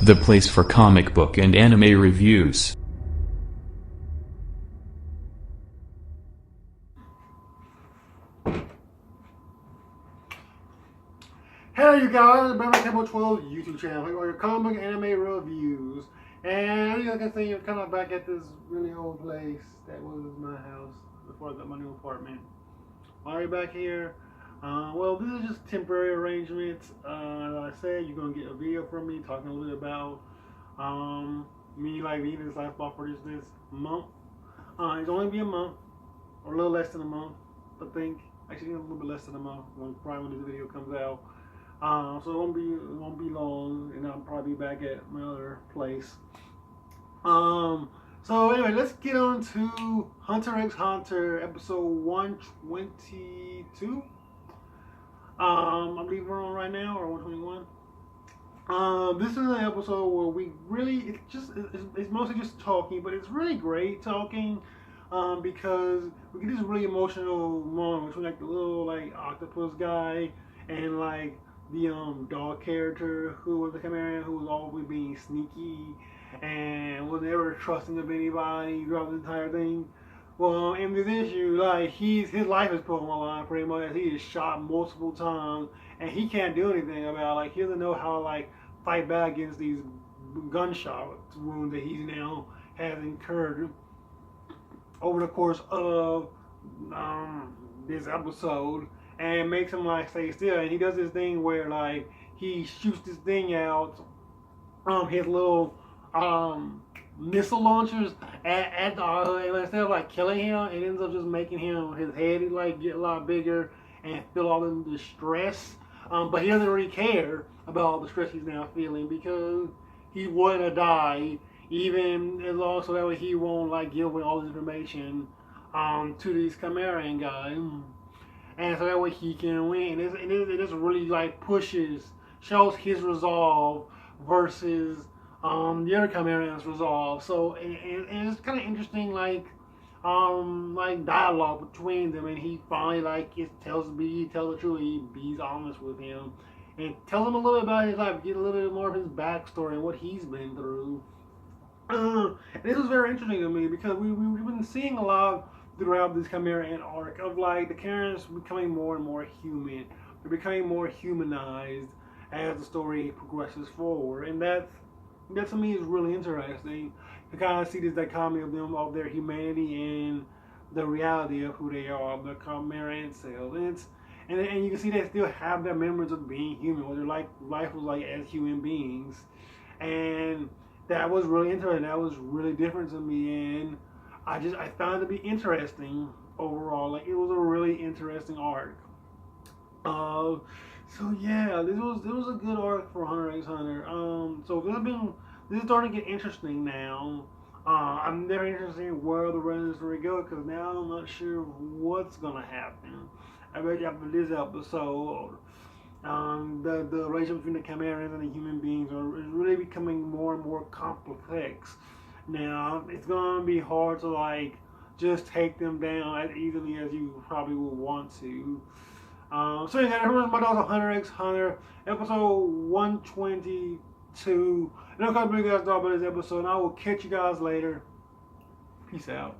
the place for comic book and anime reviews. Hello you guys, Batman Cable 12 YouTube channel. Here are your comic book anime reviews. And you can see, you're kind of back at this really old place that was my house before I got my new apartment. Why are you back here? Well, this is just temporary arrangements. As I said, you're going to get a video from me talking a little bit about me like leaving this life for this month. It's only be a month, or a little less than a month, I think. Actually, a little bit less than a month, probably when this video comes out. So it won't be long, and I'll probably be back at my other place. So anyway, let's get on to Hunter x Hunter episode 122. I believe we're on right now, or 121. This is an episode where we really, it's mostly just talking, but it's really great talking, because we get this really emotional moment between like the little like octopus guy and like the dog character who was the Chimerian, who was always being sneaky and was never trusting of anybody throughout the entire thing. Well, in this issue, like his life is put on the line pretty much, as he is shot multiple times and he can't do anything about it. Like he doesn't know how to like fight back against these gunshot wounds that he now has incurred over the course of this episode. And it makes him like stay still, and he does this thing where like he shoots this thing out, his little missile launchers at the and instead of like killing him, it ends up just making his head like get a lot bigger and feel all in distress. But he doesn't really care about all the stress he's now feeling, because he wouldn't die even as long so that way he won't like give away all this information to these Chimerian guys. And so that way he can win. It just really like shows his resolve versus the other Chimerian's resolve. So and it's kind of interesting, like dialogue between them. And he finally like tells the truth. He's honest with him and tells him a little bit about his life, get a little bit more of his backstory and what he's been through. And this was very interesting to me, because we've been seeing a lot throughout this Chimerian arc of like the characters becoming more and more human. They're becoming more humanized as the story progresses forward, and that to me is really interesting to kind of see this dichotomy of them, of their humanity and the reality of who they are, the Chimerian selves. And you can see they still have their memories of being human, what their life was like as human beings, and that was really interesting. That was really different to me, and I found it to be interesting overall. Like it was a really interesting arc. So yeah, this was a good arc for Hunter x Hunter. So this is starting to get interesting now. I'm very interested in where the rest of the story goes, because now I'm not sure what's gonna happen. I bet after this episode, the relationship between the Chimerians and the human beings is really becoming more and more complex. Now, it's going to be hard to like just take them down as easily as you probably would want to. So yeah, remember my dogs on Hunter x Hunter, episode 122. And I'll come to you guys about this episode, and I will catch you guys later. Peace out.